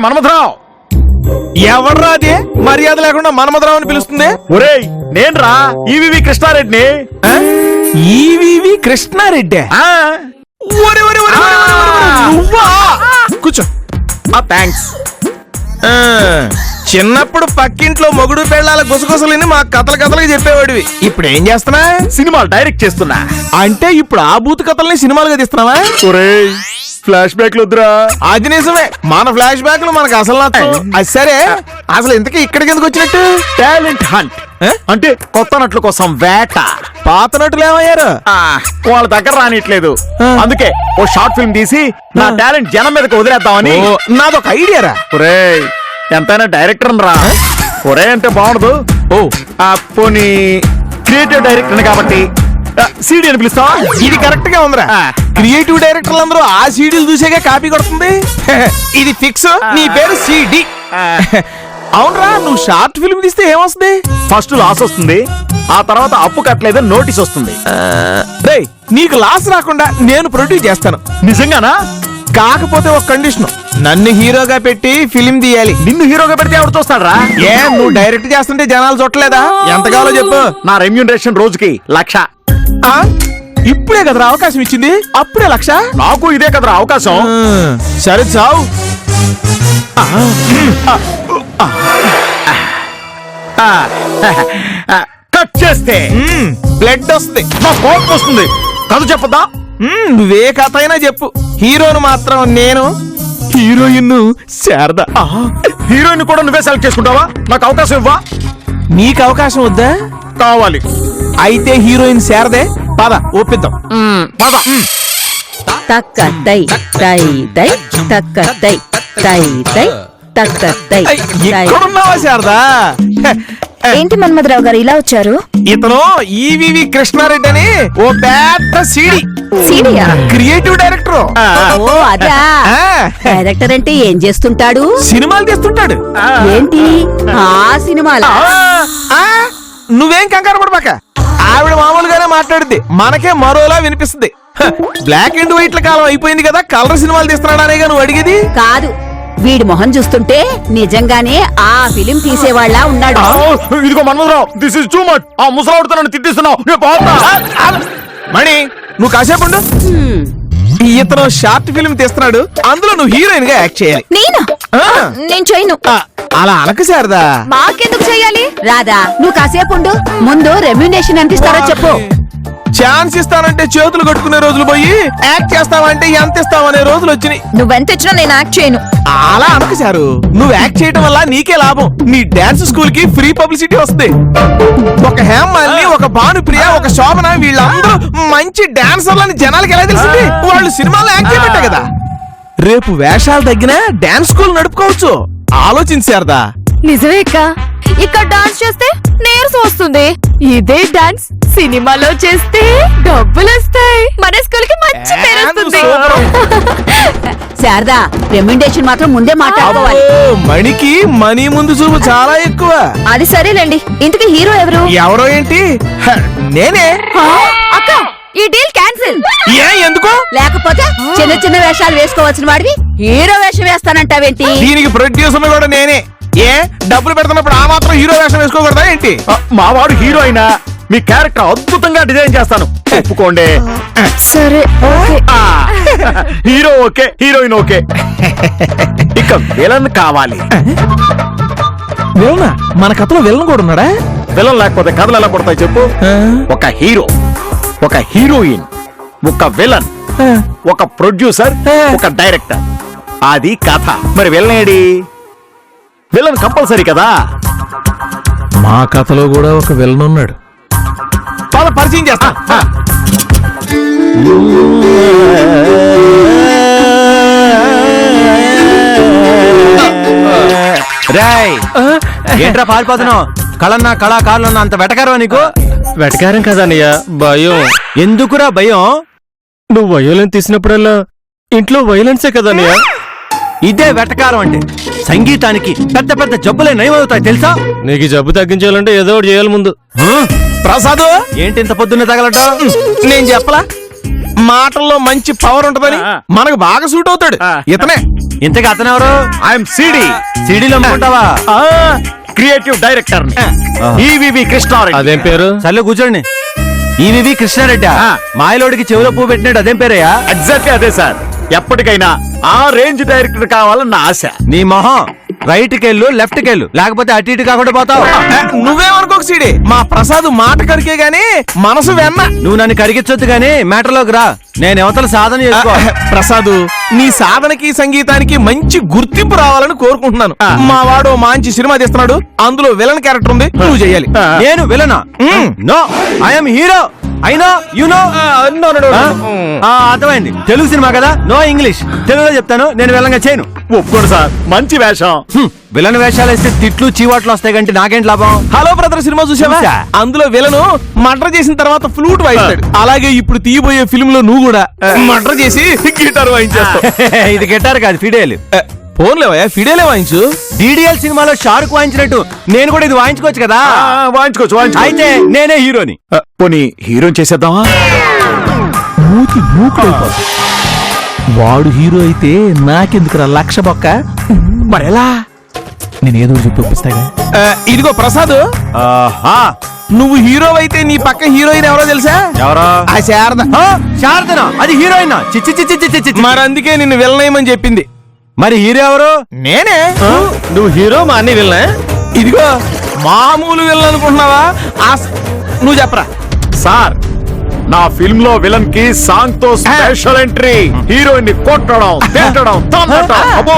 మన్మథరావు. ఎవర్రా అది మర్యాద లేకుండా మన్మథరావు అని పిలుస్తుంది? ఒరేయ్ నేన్రా ఈవివి కృష్ణారెడ్డిని. ఈవివి కృష్ణారెడ్డి? కూర్చో. థ్యాంక్స్. చిన్నప్పుడు పక్కింట్లో మొగుడు పెళ్ళాల గుసగుసలని మా కథలుగా చెప్పేవాడివి. ఇప్పుడు ఏం చేస్తున్నా? సినిమాలు డైరెక్ట్ చేస్తున్నా. అంటే ఇప్పుడు ఆ బూత్ కథల్ని సినిమాలుగా తీస్తున్నావా? ఒరేయ్ ఫ్లాష్ బ్యాక్ వద్దురా. అది నిజమే, మన ఫ్లాష్ బ్యాక్లు మనకు అసలు నచ్చవు. అది సరే, అసలు ఇంతకీ ఇక్కడికి ఎందుకు వచ్చినట్టు? టాలెంట్ హంట్ అంటే కొత్త నటుల కోసం వేట. పాత నటులు ఏమయ్యారు? వాళ్ళ దగ్గర రానిట్లేదు. అందుకే ఓ షార్ట్ ఫిల్మ్ తీసి నా టాలెంట్ జనం మీదకి వదిలేద్దామని. నాదొక ఐడియా రా. ఒరేయ్ ఎంతైనా డైరెక్టర్ రా. ఒరే అంటే బాగుండదు. పోనీ క్రియేటివ్ డైరెక్టర్ కాబట్టి సీడీ అని పిలుస్తావా? ఇది కరెక్ట్ గా ఉందిరా. క్రియేటివ్ డైరెక్టర్లు అందరూ ఆ సీడీలు చూసేగా కాపీ కొడుతుంది. ఇది ఫిక్స్. నీ పేరు సీడీ. అవునరా, నువ్వు షార్ట్ ఫిల్మ్ తీస్తే ఏమొస్తుంది? ఫస్ట్ లాస్ వస్తుంది, ఆ తర్వాత అప్పు కట్టలేదని నోటీస్ వస్తుంది. రేయ్ నీకు లాస్ రాకుండా నేను ప్రొడ్యూస్ చేస్తాను. నిజంగానా? కాకపోతే ఒక కండిషన్, నన్ను హీరోగా పెట్టి ఫిలిం తీయాలి. నిన్ను హీరోగా పెడితే ఎవరు చూస్తాడు రా? నువ్వు డైరెక్ట్ చేస్తుంటే జనాలు చూడలేదా? ఎంత కావాలో చెప్పు. నా రెమ్యూనరేషన్ రోజుకి 1,00,000. ఇప్పుడే కదరా అవకాశం ఇచ్చింది, అప్పుడే 1,00,000? నాకు ఇదే కదరా అవకాశం. సరే చావు. కట్ చేస్తే బ్లడ్ వస్తుంది, నా కోపం వస్తుంది. కథ చెప్పదా? నువ్వే కథ అయినా చెప్పు. హీరోను మాత్రం నేను, హీరోయిన్ శారద. హీరోయిన్ కూడా నువ్వే సెలెక్ట్ చేసుకుంటావా? నాకు అవకాశం ఇవ్వా? నీకు అవకాశం వద్దా? కావాలి. అయితే హీరోయిన్ శారదే. పద ఒప్పిద్దాం. పద. తక్క తై తై తై తక్క తై తై తై తక్క తై తై. ఎక్కడున్నావా శారదా? ఏంటి మన్మథరావు గారు ఇలా వచ్చారు? ఇతను ఈవివి కృష్ణారెడ్డి అని ఓ పెద్ద సీడీ. సీడీయా? Creative director. ఓ అదా. డైరెక్టర్ అంటే ఏం చేస్తుంటాడు? సినిమాలు తీస్తుంటాడు. ఏంటి ఆ సినిమాలా? నువ్వేం కంగారు పడబాక. ఆవిడ మామూలుగానే మాట్లాడుద్ది, మనకే మరోలా వినిపిస్తుంది. బ్లాక్ అండ్ వైట్ల కాలం అయిపోయింది కదా, కలర్ సినిమాలు తీస్తున్నాడనేగా నువ్వు అడిగేది? కాదు, వీడి మొహం చూస్తుంటే నిజంగానే ఆ ఫిలిం తీసేవాళ్ళ ఉన్నాడు. ఇదిగో Manmatha Rao, this is too much. ఆ ముసలావుడితో నన్ను తిట్టిస్తున్నావు. మణి నువ్వు కాసేపు ఉండు. ఇతను షార్ట్ ఫిల్మ్ తీస్తున్నాడు, అందులో నువ్వు హీరోయిన్ గా యాక్ట్ చేయాలి. నేనా? నేను చేయను. అలా అనకు శారదా. మాకెందుకు చెయ్యాలి? రాదా, నువ్వు కాసేపు ఉండు. ముందు రెమ్యునరేషన్ ఎంత ఇస్తారో చెప్పు. ఛాన్స్ ఇస్తానంటే చేతులు కట్టుకునే రోజులు పోయి, యాక్ట్ చేస్తావంటే ఎంత ఇస్తావనే రోజులు వచ్చినాయి. నువ్వెంత ఇచ్చినా నేను యాక్ట్ చేయను. అలా అనకు సారు. నువ్వు యాక్ట్ చేయడం వల్ల నీకే లాభం. నీ డాన్స్ స్కూల్ కి ఫ్రీ పబ్లిసిటీ వస్తుంది. ఒక హేమాలిని, ఒక భానుప్రియ, ఒక శోభన, వీళ్ళందరూ మంచి డాన్సర్లని జనాలకి ఎలా తెలిసింది? వాళ్ళు సినిమాలో యాక్ట్ చేయబట్టే కదా. రేపు వేషాలు తగ్గినా డాన్స్ స్కూల్ నడుపుకోవచ్చు. ఆలోచించారదా? నిజమే అక్క, ఇక్కడ డాన్స్ చేస్తే నీరసం వస్తుంది. ఇదే డాన్స్ సినిమాలో చేస్తే డబ్బులు వస్తాయి. మన స్కూల్ కి మంచి పేరు వస్తుంది. శారదా, రెమ్యునరేషన్ మాత్రం ముందే మాట్లాడుకోవాలి. మణికి మనీ ముందు చూపు చాలా ఎక్కువ. అది సరేలేండి. ఇంతకీ హీరో ఎవరు? ఎవరో ఏంటి, నేనే. అక్క, ఈ డీల్ క్యాన్సిల్. ఎందుకు? లేకపోతే చిన్న చిన్న వేషాలు వేసుకోవచ్చిన వాడివి హీరో వేషం వేస్తానంటావేంటి? దీనికి ప్రొడ్యూసర్ కూడా నేనే. డబ్బులు పెడుతున్నప్పుడు ఆ మాత్రం హీరో వేషం వేసుకోకూడదా ఏంటి? మా వాడు హీరో అయినా మీ క్యారెక్టర్ అద్భుతంగా డిజైన్ చేస్తాను, ఒప్పుకోండి. సరే okay. Hero okay, heroine okay. ఇక విలన్ కావాలి. విలనా? మన కథలో విలన్ కూడా ఉన్నాడా? విలన్ లేకపోతే కథలు ఎలా పడతాయి చెప్పు? ఒక హీరో, ఒక హీరోయిన్, ఒక విలన్, ఒక ప్రొడ్యూసర్, ఒక డైరెక్టర్. అది కథ. మరి విలన్ ఏడి? విలన్ కంపల్సరీ కదా. మా కథలో కూడా ఒక విలన్ ఉన్నాడు. చాలా పరిచయం చేస్తా. రాయ్, ఏంట్రా పారిపోతున్నావు? కళన్నా కళాకారులన్నా అంత వెటకారం నీకు? వెటకారం కదన్నయ్య, భయం. ఎందుకురా భయం? నువ్వు వయోలెన్స్ తీసినప్పుడల్లా ఇంట్లో వైలెన్సే కదన్నయ్య. ఇదే వెటకారం అంటే. సంగీతానికి పెద్ద పెద్ద జబ్బులే నయమవుతాయి తెలుసా? నీకు జబ్బు తగ్గించాలంటే ఏదో ఒకటి చేయాలి ముందు. ప్రసాద్, ఏంటి ఇంత పొద్దున్నే తగలట? నేను చెప్పలా, మాటల్లో మంచి పవర్ ఉంటదని మనకు బాగా సూట్ అవుతాడు. ఇతనే. ఇంతకు అతనెవరు? ఐఎమ్ సిడి సిడీలో అమ్ముకుంటావా? Creative director EVV Krishnareddy. అదేం పేరు? సర్లే కూర్చోండి. ఈవివి కృష్ణారెడ్డి మాయలోడికి చెవిలో పువ్వు పెట్టినాడు అదేం పేరయ్యా? ఎగ్జాక్ట్లీ అదే సార్. ఎప్పటికైనా ఆ రేంజ్ డైరెక్టర్ కావాలని నా ఆశ. నీ మొహం రైట్ కెళ్ళు లెఫ్ట్ కెళ్ళు, లేకపోతే అటు ఇటు కాకుండా పోతావు. నువ్వేమనుకోక సీడి, మా ప్రసాద్ మాట కరికే గాని మనసు వెన్న. నువ్వు నన్ను కరిగించొద్దు గానీ మ్యాటర్లోకి రా. నేను అవతల సాధన చేసుకో. ప్రసాద్, నీ సాధనకి సంగీతానికి మంచి గుర్తింపు రావాలని కోరుకుంటున్నాను. మా వాడు మంచి సినిమా తీస్తున్నాడు, అందులో విలన్ క్యారెక్టర్ ఉంది, నువ్వు చెయ్యాలి. నేను విలనా? No, I'm hero. అయినా యు నో. అర్థమైంది. తెలుగు సినిమా కదా, నో ఇంగ్లీష్. తెలుగులో చెప్తాను, నేను విలంగా చేయను. ఒప్పుకోండి సార్, మంచి వేషం. విలన్ వేషాలు వేస్తే తిట్లు చీవాట్లు వస్తాయి కంటే నాకేంటి లాభం? హలో బ్రదర్ సినిమా చూసావా? చూసా. అందులో విలను మర్డర్ చేసిన తర్వాత ఫ్లూట్ వాయిస్తాడు. అలాగే ఇప్పుడు తీయబోయే ఫిల్మ్ లో నువ్వు కూడా మర్డర్ చేసి గిటార్ వాయించేస్తావు. ఇది గిటార్ కాదు, ఫిడేలు. ఫోన్లేవా ఫిడేలే వాయించు. డిడిఎల్ సినిమాలో షారుక్ వాయించినట్టు నేను కూడా ఇది వాయించుకోవచ్చు కదా. వాయించుకోవచ్చు. అయితే నేనే హీరోని. పోనీ హీరోని చేసేద్దామా? మూతి మూకుడైపోతుంది. వాడు హీరో అయితే నాకెందుకురా లక్ష బొక్క. మరెలా? నేను ఏదో చెప్పి ఒప్పిస్తాగా. ఇదిగో ప్రసాద్, నువ్వు హీరో అయితే నీ పక్క హీరోయిన్ ఎవరో తెలుసా? ఎవరో? ఆ శారద. శారదనా? అది హీరోయిన్. చిచ్చి చిచ్చి చిచ్చి చిచ్చి. మరి అందుకే నిన్ను విలనేయమని చెప్పింది. మరి హీరో ఎవరు? నేనే. నువ్వు హీరో, మా అన్ని విలనే? ఇదిగో మామూలు విలన్ అనుకుంటున్నావా? నువ్వు చెప్పరా. సార్, నా ఫిల్మ్ లో విలన్ కి సాంగ్ తో స్పెషల్ ఎంట్రీ. హీరోయిన్ ని కొట్టడం, తిట్టడం, తన్నడం, అబ్బో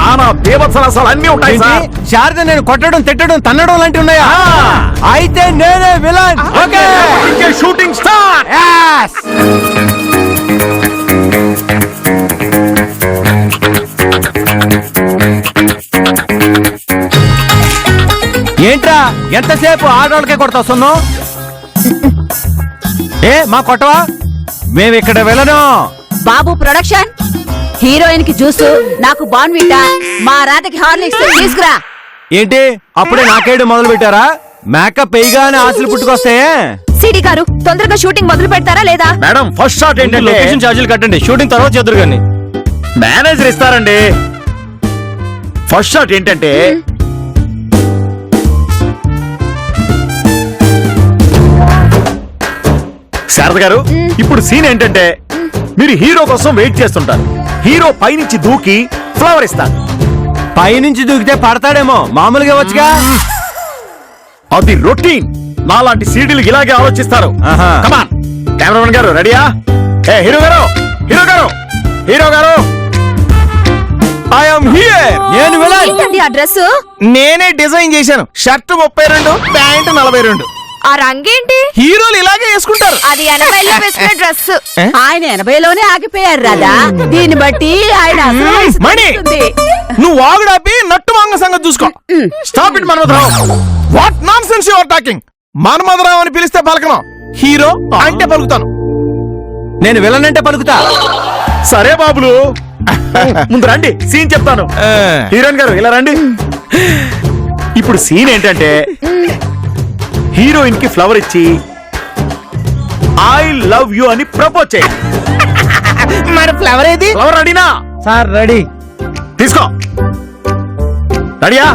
నానా బీభత్సనాలు అన్ని ఉంటాయి సార్. శారద నేను కొట్టడం, తిట్టడం, తన్నడం లాంటివి ఉన్నాయా? అయితే నేనే విలన్. Okay, shooting star. ఏంట్రా ఎంతసేపు ఆడవాళ్ళకే కొడతావు సున్ను? ఏ మా కొట్టవా? మేమిక్కడ వెళ్ళను. బాబు ప్రొడక్షన్, హీరోయిన్ కి జ్యూస్, నాకు బాన్విటా, మా రాధకి హార్లిక్స్ తీసుకురా. ఏంటి అప్పుడే నాకేడు మొదలు పెట్టారా? మేకప్ వేయగానే ఆశలు పుట్టుకొస్తాయే. సిడి గారు తొందరగా షూటింగ్ మొదలు పెడతారా లేదా? మేడం, ఫస్ట్ షాట్ ఏంటంటే లొకేషన్ ఛార్జీలు కట్టండి, షూటింగ్ తర్వాత చేద్దరు కానీ. మేనేజర్ ఇస్తారండి. ఫస్ట్ షాట్ ఏంటంటే శారద గారు, ఇప్పుడు సీన్ ఏంటంటే మీరు హీరో కోసం వెయిట్ చేస్తుంటారు. హీరో పైనుంచి దూకి ఫ్లవర్ ఇస్తారు. పైనుంచి దూకితే పడతాడేమో, మామూలుగా వచ్చుగా. అది రొటీన్. నాలాంటి సీడీలు ఇలాగే ఆలోచిస్తారు. ఆహా. కమాన్ కెమెరామెన్ గారు, రెడీయా? ఏ హీరో గారు, హీరో గారు, హీరో గారు, ఐఎమ్ హియర్. నేను విలన్. ఏంటండి ఆ డ్రెస్? నేనే డిజైన్ చేశాను. Shirt 32, pant 42. ఆ రంగేంటి? హీరోలు ఇలాగే వేసుకుంటారు. అది 80లో వేసుకునే డ్రెస్. ఆయన 80లోనే ఆగిపోయారు రాదా. దీన్ని బట్టి ఆయన అసలు వయసు మణి, తెలుస్తుంది. నువ్వు వాగుడాపి నట్టు మంగ సంగతి చూసుకో. Stop it Manmatha Rao. What non sense your talking. Manmatha Rao అని పిలిస్తే పలకను, హీరో అంటే పలుకుతాను. నేను విలన్ అంటే పలుకుతా. సరే బాబులు, ముందు రండి, సీన్ చెప్తాను. హీరోయిన్ గారు ఇలా రండి. ఇప్పుడు సీన్ ఏంటంటే హీరోయిన్ కి ఫ్లవర్ ఇచ్చి ఐ లవ్ యు అని ప్రపోజ్ చేయి. మరి ఫ్లవర్ ఏది? ఫ్లవర్ రెడీనా? Sir ready. తీసుకో. రెడీయా?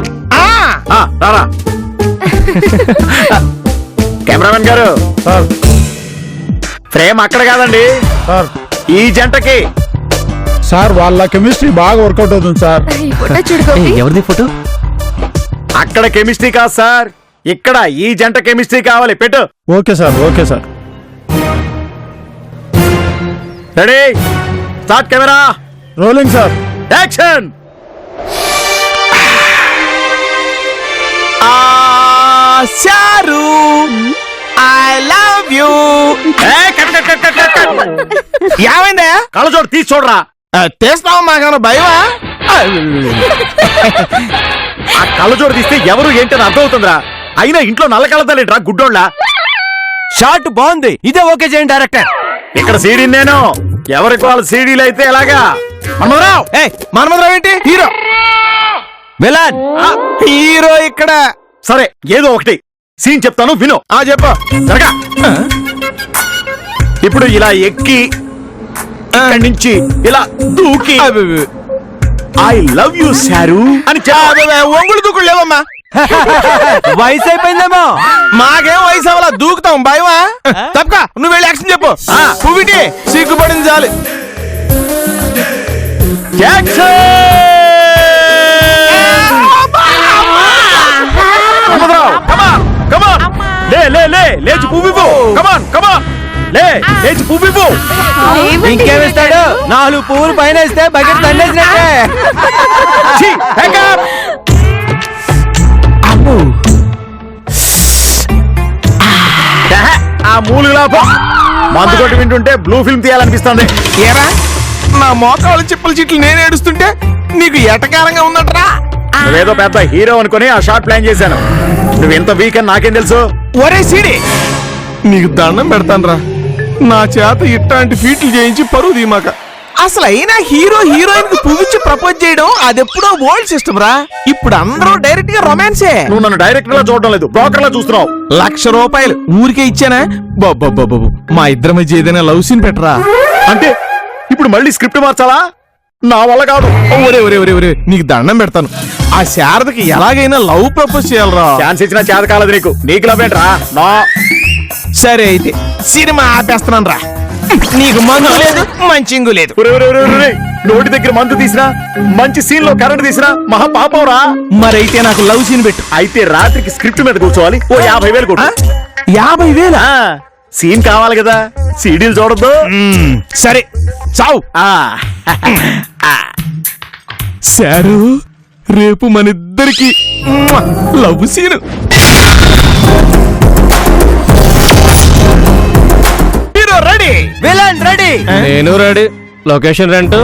రారా. కెమెరామెన్ గారు, ఫ్రేమ్ అక్కడ కాదండి, ఈ జంటకి. సార్ వాళ్ళ కెమిస్ట్రీ బాగా వర్కౌట్ అవుతుంది సార్. ఈ ఫోటో చూడు గోపి. ఎవరిది ఫోటో? అక్కడ కెమిస్ట్రీ కాదు సార్, ఇక్కడ ఈ జంట కెమిస్ట్రీ కావాలి. పెట్టు. Okay sir, okay sir. Ready, start camera, rolling sir. Action. శారు, ఐ లవ్ యూ. ఏమైందా? కళ్ళజోడు తీసి చూడరా. తీస్తావా? మాకేమన్నా భయమా? ఆ కళ్ళజోడు తీస్తే ఎవరు ఏంటని అర్థమవుతుందిరా. అయినా ఇంట్లో నల్ల కళ్ళతలేట్రా గుడ్డోళ్ళ. షార్ట్ బాగుంది, ఇదే ఓకే చేయండి డైరెక్టర్. ఇక్కడ సీడీ నేను, ఎవరికి వాళ్ళ సీడీలు అయితే ఎలాగా. మన్మథరావు. మన్మథరావు ఏంటి హీరో? విలన్. హీరో ఇక్కడ. సరే, ఏదో ఒకటి సీన్ చెప్తాను, విను. చెప్పు. జరగా. ఇప్పుడు ఇలా ఎక్కి ఇక్కడి నుంచి ఇలా దూకి ఐ లవ్ యూ సారు అని ఒంగుడు దూకుడు లేవమ్మా. వయసు అయిపోయిందేమో. మాకేం వయసు అవ్వాలా, దూకుతాం భయమా? తప్పక నువ్వు వెళ్ళి యాక్షన్ చెప్పు. పువ్విటి సిగ్గుపడింది చాలు. లేచి పువ్వు కమాన్ కమాన్ లేచి పువ్వు ఇంకేమిస్తాడు? 4 పువ్వులు పైన వేస్తే బకెట్ తండేసినట్టే. ఆ మూలు లాభం మందు కొట్టి వింటుంటే బ్లూ ఫిల్మ్ తీయాలనిపిస్తుంది. ఏరా నా మోకాళ్ళు చిప్పల చిట్లు నేను ఏడుస్తుంటే నీకు ఎటకారంగా ఉందట్రా? నువ్వేదో పెద్ద హీరో అనుకుని ఆ షార్ట్ ప్లాన్ చేశాను. నువ్వు ఎంత వీక్ అని నాకేం తెలుసు? ఒరే సీడి నీకు దండం పెడతానురా, నా చేత ఇట్లాంటి ఫీట్లు చేయించి పరువు దీమాక. అసలు అయినా హీరో హీరోయిన్ కి పువ్విచ్చి ప్రపోజ్ చేయడం అదెప్పుడో ఓల్డ్ సిస్టమ్ రా. ఇప్పుడు అందరూ డైరెక్ట్ గా రొమాన్సే. నువ్వు నన్ను డైరెక్టర్ లా చూడడం లేదు, బ్రోకర్ లా చూస్తున్నావు. ₹1,00,000 ఊరికే ఇచ్చానా? బాబు మా ఇద్దరి మధ్య ఏదైనా లవ్ సీన్ పెట్టరా. అంటే ఇప్పుడు మళ్ళీ స్క్రిప్ట్ మార్చాలా? నా వల్ల కాదు. ఒరే ఒరే ఒరే ఒరే నీకు దండం పెడతాను, ఆ శారదకి ఎలాగైనా లవ్ ప్రపోజ్ చేయాలరా. ఛాన్స్ ఇచ్చిన చేత కాలేదు నీకు లవ్ ఏంట్రా? నా సరే అయితే సినిమా ఆపేస్తున్నాను రా. నీకు మందు లేదు మంచింగు లేదు. నోటి దగ్గర మందు తీసినా, మంచి సీన్ లో కరెంట్ తీసినా మహా పాపం రా. మరైతే నాకు లవ్ సీన్ పెట్టు. అయితే రాత్రికి స్క్రిప్ట్ మీద కూర్చోవాలి. ఓ 50,000 కొట్టు. 50,000? సీన్ కావాలి కదా, సీడీలు చూడద్దు. సరే చావు. సారు రేపు మనిద్దరికి love scene. Hero ready, villain ready. నేను రెడీ. లొకేషన్ రెంట్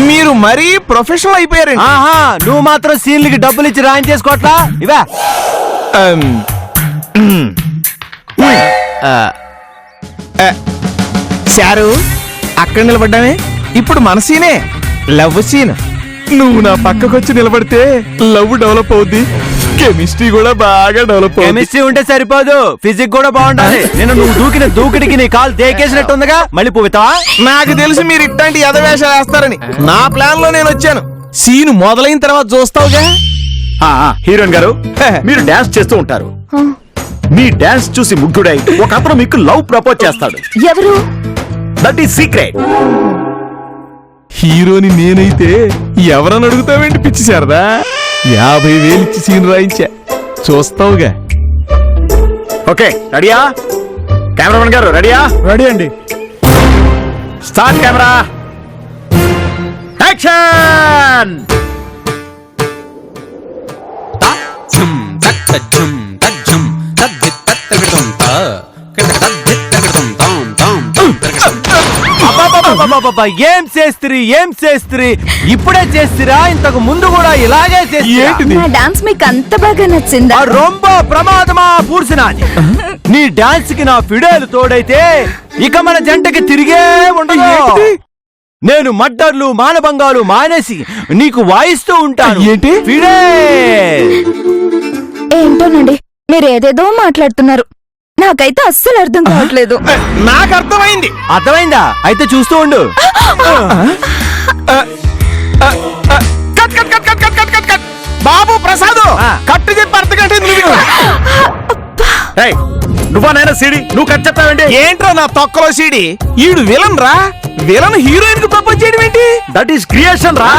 మీరు మరీ ప్రొఫెషనల్ అయిపోయారండి. ఆహా, నువ్వు మాత్రం సీన్లకి డబ్బులు ఇచ్చి రాయం చేసుకోవట్లా? ఇవా సారు అక్కడ నిలబడ్డానే, ఇప్పుడు మన సీనే లవ్ సీన్. నువ్వు నా పక్కకొచ్చి నిలబడితే లవ్ డెవలప్ అవుద్ది, కెమిస్ట్రీ కూడా బాగా డెవలప్ అవుద్ది. కెమిస్ట్రీ ఉంటే సరిపోదు, ఫిజిక్స్ కూడా బాగుండాలి. నేను నువ్వు దూకిన దూకిడికి నీ కాలు దేకేసినట్టుందిగా, మళ్ళీ పువ్వుతావా? నాకు తెలుసు మీరు ఇట్లాంటి ఎదవేషాలు వేస్తారని. నా ప్లాన్ లో నేను వచ్చాను. సీన్ మొదలైన తర్వాత చూస్తావుగా. హీరోయిన్ గారు, మీరు డాన్స్ చేస్తూ ఉంటారు. మీ డాన్స్ చూసి ముగ్గుడై ఒక అతను మీకు లవ్ ప్రపోజ్ చేస్తాడు. ఎవరు? That is secret. హీరోని నేనైతే ఎవరని అడుగుతావేంటి పిచ్చి శారదా? 50,000 ఇచ్చి సీన్ రాయించా, చూస్తావుగా. ఓకే రెడీయా? కెమెరామెన్ గారు రెడీయా? రెడీ అండి. Start camera, action. ఏం చేస్త్రీ ఇప్పుడే చేస్తిరా? ఇంతకు ముందు కూడా ఇలాగే ఏంటిది? నా డాన్స్ మీకు అంత బాగా నచ్చిందా? రొంబ ప్రమాదమా పూర్సినాది. నీ డాన్స్ కి నా ఫిడేలు తోడైతే ఇక మన జంటకి తిరిగే ఉండదు. నేను మడ్డర్లు మానభంగాలు మానేసి నీకు వాయిస్తూ ఉంటాను. ఏంటి? ఫిడేల్. ఏంటోనండి, మీరు ఏదేదో మాట్లాడుతున్నారు, నాకైతే అస్సలు అర్థం కావట్లేదు. నాకు అర్థమైంది. అర్థమైందా? అయితే చూస్తూ ఉండు. బాబు ప్రసాద్ కట్టు చెప్పి అర్థ కట్టింది. నువ్వా నాయన సీడీ? నువ్వు కట్ చెప్తావేంటి? ఏంట్రా నా తొక్కలో సీడి? ఈడు విలన్ రా. విలన్ హీరోయిన్ కు ప్రపోజ్ చేయడం ఏంటి? దట్ ఈస్ క్రియేషన్ రా.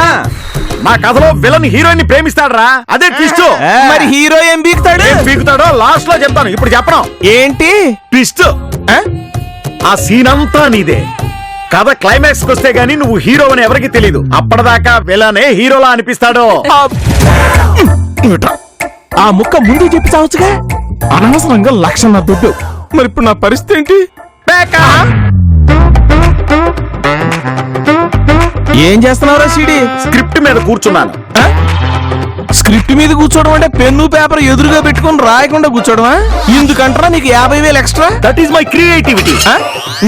నా కథలో విలన్ హీరోయిన్ ని ప్రేమిస్తాడు రా, అదే ట్విస్ట్. మరి హీరో ఏం బీకుతాడు? ఏం పీకుతాడో లాస్ట్ లో చెప్తాను, ఇప్పుడు చెప్పడం. ఏంటి ట్విస్ట్? ఆ సీన్ అంతా నీదే. కథ క్లైమాక్స్ వస్తే గానీ నువ్వు హీరో అని ఎవరికి తెలీదు. అప్పటిదాకా విలనే హీరోలా అనిపిస్తాడు. ఆ ముక్క ముందు చెప్పి చావచ్చుగా. అనవసరంగా 1,00,000 దుడ్డు. మరి ఇప్పుడు నా పరిస్థితి ఏంటి? ఏం చేస్తున్నావురా సీడి? స్క్రిప్ట్ మీద కూర్చున్నాను. స్క్రిప్ట్ మీద కూర్చోవడం అంటే పెన్ను పేపర్ ఎదురుగా పెట్టుకుని రాయకుండా కూర్చోవడమా? ఎందుకంటారా నీకు 50,000 extra? That is my creativity.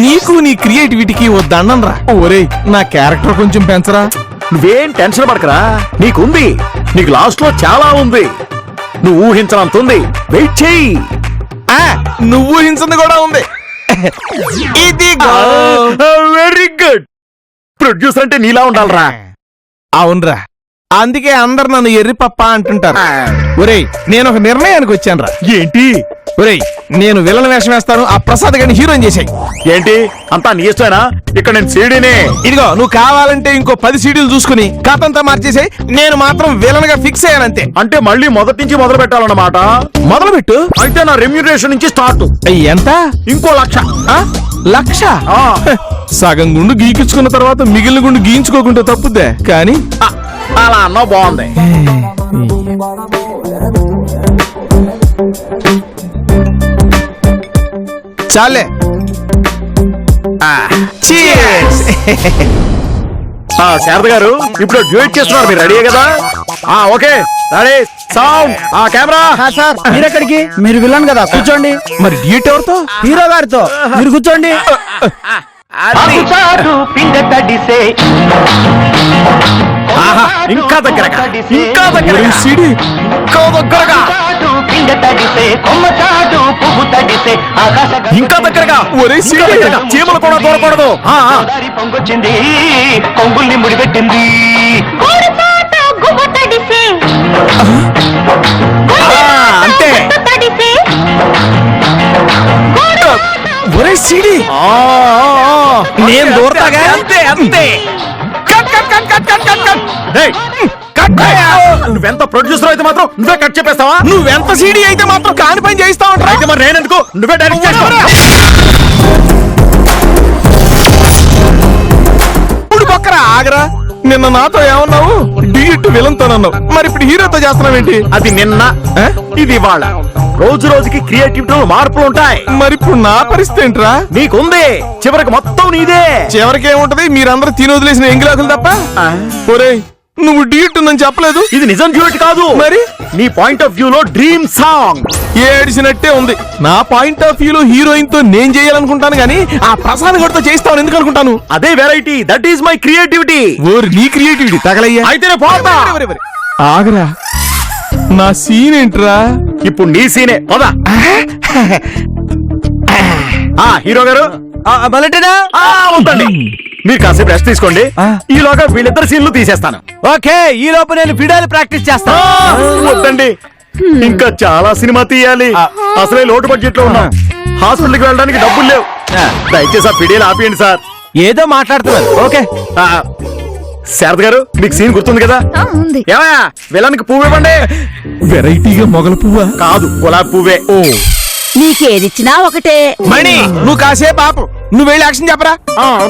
నీకు నీ క్రియేటివిటీకి ఓ దండం రా. ఒరేయ్ నా క్యారెక్టర్ కొంచెం పెంచరా. నువ్వేం టెన్షన్ పడకరా, నీకుంది. నీకు లాస్ట్ లో చాలా ఉంది, నువ్వు ఊహించనంత ఉంది. వెయిట్ చెయ్యి. నువ్వు ఊహించింది కూడా ఉంది. ఇది వెరీ గుడ్. ప్రొడ్యూసర్ అంటే నీలా ఉండాలరా. అవునరా, అందుకే అందరు నన్ను ఎర్రి పప్ప అంటుంటారు. ఒరేయ్, నేను ఒక నిర్ణయానికి వచ్చానురా. ఏంటి ఒరేయ్, నేను విలన్ వేషం వేస్తాను, ఆ ప్రసాద్ గారిని హీరోయిన్ చేసాయి. ఏంటి అంతా నీ ఇష్టమేనా? ఇక్కడ నేను సీడీనే. ఇదిగో, నువ్వు కావాలంటే ఇంకో 10 సీడీలు చూసుకుని కథంతా మార్చేసాయి. నేను మాత్రం విలన్ గా ఫిక్స్ అయ్యానంతే. అంటే మళ్ళీ మొదటి నుంచి మొదలు పెట్టాలన్నమాట. మొదలు పెట్టు. అయితే నా రెమ్యూనరేషన్ నుంచి స్టార్ట్. ఎంత? ఇంకో 1,00,000. 1,00,000? ఆ. సగం గుండు గీకించుకున్న తర్వాత మిగిలిన గుండు గీయించుకోకుంటే తప్పుద్దే కానీ. అలా అన్నా బాగుంది. చాలే. Cheers! శారద గారు ఇప్పుడు డ్యూట్ చేస్తున్నారు, మీరు రెడీ కదా? Okay, ready, sound, camera. Sir మీరెక్కడికి? మీరు విలన్ కదా, కూర్చోండి. మరి డ్యూట్ ఎవరితో? హీరో గారితో. మీరు కూర్చోండి. ఆహా, ఇంకా దగ్గరగా, ఇంకా దగ్గరగా, ఒరేయ్ సీడీ, ఇంకా దగ్గరగా, ఇంకా దగ్గరగా, ఒరేయ్ ఇంకా సీడీ. దగ్గరగా. చీమలు కూడా దూరకూడదు. పొంగొచ్చింది, కొంగుల్ని ముడిపెట్టింది. అంతే. ఒరేయ్ సీడీ, నేను దూరతాగా. అంతే అంతే. Cut cut cut cut cut cut cut. ఏయ్, కట్. నువ్వెంత ప్రొడ్యూసర్ అయితే మాత్రం నువ్వే కట్ చెప్పేస్తావా? నువ్వెంత సీడీ అయితే మాత్రం కాని పని చేయిస్తావంటరా? అయితే మరి నేనెందుకు? నువ్వే డైరెక్ట్ చేస్తావు. ఇప్పుడు పక్కరా ఆగరా. నిన్న నాతో ఏమన్నావు? డ్యూట్ విలన్తోనన్నావు, మరి ఇప్పుడు హీరోతో చేస్తున్నావేంటి? అది నిన్న, ఆ? ఇది వాళ్ళ. రోజు రోజుకి క్రియేటివిటీలో మార్పులు ఉంటాయి. మరి ఇప్పుడు నా పరిస్థితి ఏంట్రా? నీకుంది, చివరికి మొత్తం నీదే. చివరికి ఏముంటది? మీరందరూ తిని వదిలేసిన ఎంగిలాకులు తప్ప. ఒరేయ్, నువ్వు డ్యూట్ ఉందని చెప్పలేదు. ఇది నిజం డ్యూట్ కాదు, మరి నీ పాయింట్ ఆఫ్ వ్యూ లో డ్రీమ్ సాంగ్. ఏడిసినట్టే ఉంది. నా పాయింట్ ఆఫ్ వ్యూ లో హీరోయిన్ తో నేను చేయాలనుకుంటాను గానీ ఆ ప్రసాద్ గడితో చేస్తాను ఎందుకు అనుకుంటాను? అదే variety, that is my creativity. ఓరి నీ క్రియేటివిటీ తగలయ్యా. అయితేనే పోతా. ఆగరా, నా సీన్ ఏంట్రా? ఇప్పుడు నీ సీనే, పద. హీరో గారు మొదలెట్టనా? ఉందండి, మీరు కాసేపు రెస్ట్ తీసుకోండి. ఈలోగా వీళ్ళిద్దరు సీన్లు తీసేస్తాను. ఓకే, ఈ లోపు నేను ఫిడాయిల్ ప్రాక్టీస్ చేస్తాను. వద్దండి, ఇంకా చాలా సినిమా తీయాలి. అసలే లోటు బడ్జెట్ లో ఉన్నాం. హాస్పిటల్ కి వెళ్ళడానికి డబ్బులు లేవు. దయచేసి ఆ పిడియలు ఆపియండి సార్. ఏదో మాట్లాడుతున్నారు. ఓకే, శారద గారు, మీకు సీన్ గుర్తుంది కదా? ఉంది. ఏమయ్యా, విలన్కి పువ్వు ఇవ్వండి. వెరైటీగా మొగల పువ్వా? కాదు, గులాబీ పువ్వే. నీకేదిచ్చినా ఒకటే. మణి, నువ్వు కాసేపు పాపు, నువ్వు వెళ్ళి యాక్షన్ చెప్పరా.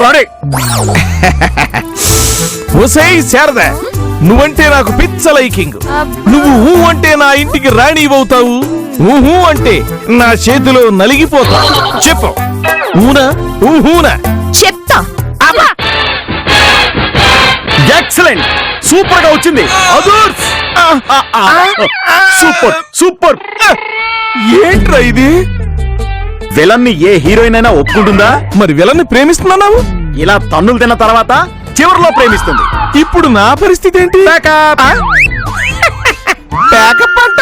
రెడీ. ఒసేయ్ శారద, నువ్వంటే నాకు పిచ్చ లైకింగ్. నువ్వు ఊ అంటే నా ఇంటికి రాణివవుతావు, ఊహూ అంటే నా చేతిలో నలిగిపోతావు. చెప్పు, ఊనా ఊహూనా? చెప్తా. ఎక్సలెంట్, సూపర్ గా వచ్చింది. అదర్స్. Super super. ఏంట్రా ఇది? విలన్ ని ఏ హీరోయిన్ అయినా ఒప్పుకుంటుందా? మరి విలన్ని ప్రేమిస్తున్నావు? ఇలా తన్నులు తిన్న తర్వాత చివరిలో ప్రేమిస్తుంది. ఇప్పుడు నా పరిస్థితి ఏంటి? Backup. ప్యాకప్ అంట.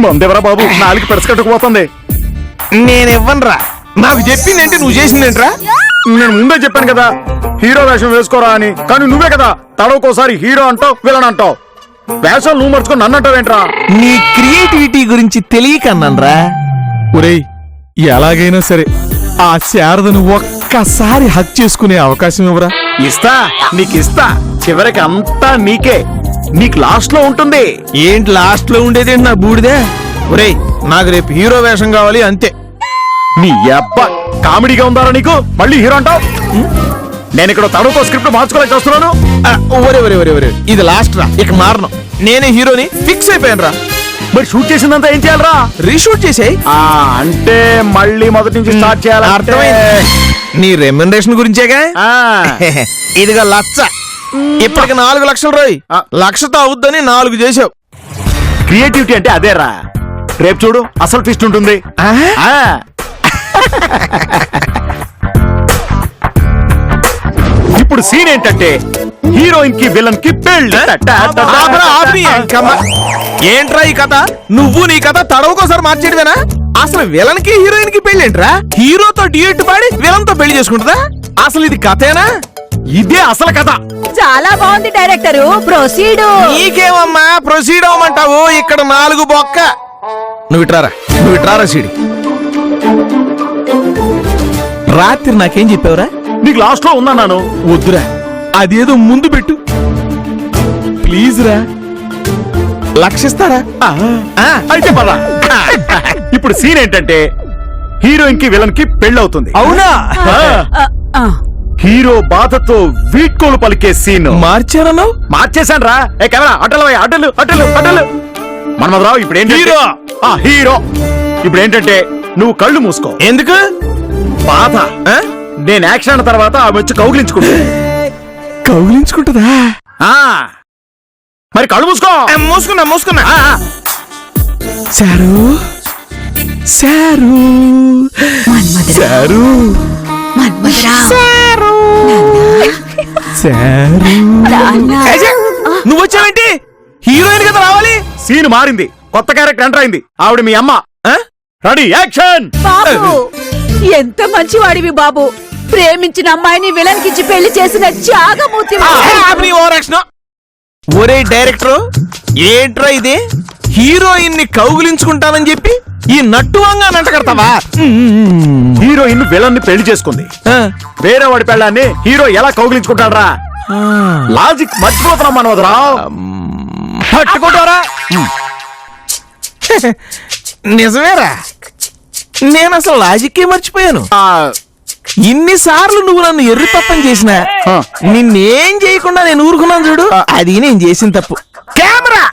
మందేవరా బాబు, నాలుగు పెరసకట్టుకుపోతుంది. నేనివ్వనురా. నాకు చెప్పిందేంటి, నువ్వు చేసిందేంట్రా? నేను ముందే చెప్పాను కదా హీరో వేషం వేసుకోరా అని. కానీ నువ్వే కదా తడవకోసారి హీరో అంటావు, విలన్ అంటావు. వేషాలు నువ్వు మర్చుకొని నన్ను అంటావేంట్రా? నీ క్రియేటివిటీ గురించి తెలియకన్నాన్రా. ఒరేయ్, ఎలాగైనా సరే ఆ శారదను ఒక్కసారి హక్ చేసుకునే అవకాశం ఇవ్వరా. ఇస్తా, నీకు ఇస్తా. చివరికి అంతా నీకే. నీకు లాస్ట్ లో ఉంటుంది. ఏంటి లాస్ట్ లో ఉండేదేంటి నా బూడిదే? ఒరేయ్, నాకు రేపు హీరో వేషం కావాలి అంతే. నీ అబ్బా కామెడీగా ఉందారా నీకు? మళ్ళీ హీరో అంటావు? నేను ఇక్కడ తడవతో స్క్రిప్ట్ మార్చుకోలేక చూస్తున్నాను. ఒరే ఒరే ఒరే ఒరే, ఇది లాస్ట్ రా, ఇక మారను. నేనే హీరోని ఫిక్స్ అయిపోయాను రా. మరి షూట్ చేసిందంతా ఏం చేయాలరా? రీషూట్ చేసేయ్. అంటే మళ్ళీ మొదటి నుంచి స్టార్ట్ చేయాలి. అర్థమైంది. నీ రెమ్యునరేషన్ గురించేగా. ఇదిగా 1,00,000. ఇప్పటికి 4 లక్షలు రోయ్. 1,00,000తో అవుద్దని 4 చేసావు. క్రియేటివిటీ అంటే అదేరా. రేపు చూడు, అసలు ట్విస్ట్ ఉంటుంది. ఇప్పుడు సీన్ ఏంటంటే హీరోయిన్ కి విలన్ కి పెళ్లి ఆపరా, ఆపరి, ఎంకమ్మ. ఏంట్రా ఈ కథ? నువ్వు నీ కథ తడవకోసారి మార్చేయడమేనా? అసలు విలన్ కి హీరోయిన్ కి పెళ్ళేంట్రా? హీరోతో డ్యూయట్ పాడి విలన్ తో పెళ్లి చేసుకుంటుందా? అసలు ఇది కథేనా? ఇదే అసలు కథ. చాలా బాగుంది డైరెక్టరు, ప్రొసీడ్. నీకేమమ్మా ప్రొసీడ్ అవ్వమంటావు? ఇక్కడ 4 బొక్క. నువ్వు ఇట్రారా సీడి. రాత్రి నాకేం చెప్పావురా? నీకు లాస్ట్ లో ఉన్నాను. వద్దురా, అదేదో ముందు పెట్టు ప్లీజ్ రా. లక్షిస్తారా? అయితే పద. ఇప్పుడు సీన్ ఏంటంటే హీరోయిన్ కి విలన్ కి పెళ్ళవుతుంది. అవునా? హీరో బాధతో వీడ్కోలు పలికే సీన్ మార్చారన్నావు? మార్చేశాను రా. ఏ కెమెరా అడ్డలు అడ్డలు అడ్డలు అడ్డలు. మనమరావు ఇప్పుడు ఏంటి? హీరో. హీరో ఇప్పుడు ఏంటంటే నువ్వు కళ్ళు మూసుకో. ఎందుకు? బాధ. నేను యాక్షన్ అన్న తర్వాత ఆమె వచ్చి కౌగిలించుకుంటా. కౌగిలించుకుంటుందా? మరి కళ్ళు మూసుకో. మూసుకున్నా. సారు సారు సారు నువ్వు వచ్చావేంటి? హీరోయిన్ కదా రావాలి. సీన్ మారింది, కొత్త క్యారెక్టర్ ఎంటర్ అయింది. ఆవిడ మీ అమ్మ. Ready action. బాబు ఎంత మంచివాడివి బాబు. ప్రేమించిన అమ్మాయిని విలన్ కిచ్చి పెళ్లి చేసిన త్యాగమూర్తి. ఒరే డైరెక్టర్, ఏంట్రా ఇది? హీరోయిన్ ని కౌగిలించుకుంటానని చెప్పి ఈ నట్టువంగా నంట కడతావా? హీరోయిన్ విలన్ ని పెళ్లి చేసుకుంది. వేరే వాడి పెళ్ళాన్ని హీరో ఎలా కౌగిలించుకుంటాడరా? లాజిక్ మర్చిపోతున్నాం మనం. వదరావు పట్టుకుంటారా? నిజమేరా, నేను అసలు లాజిక్కే మర్చిపోయాను. ఇన్నిసార్లు నువ్వు నన్ను ఎర్రి తప్పని చేసినా నిన్నేం చేయకుండా నేను ఊరుకున్నాను చూడు, అది నేను చేసిన తప్పు. కెమెరా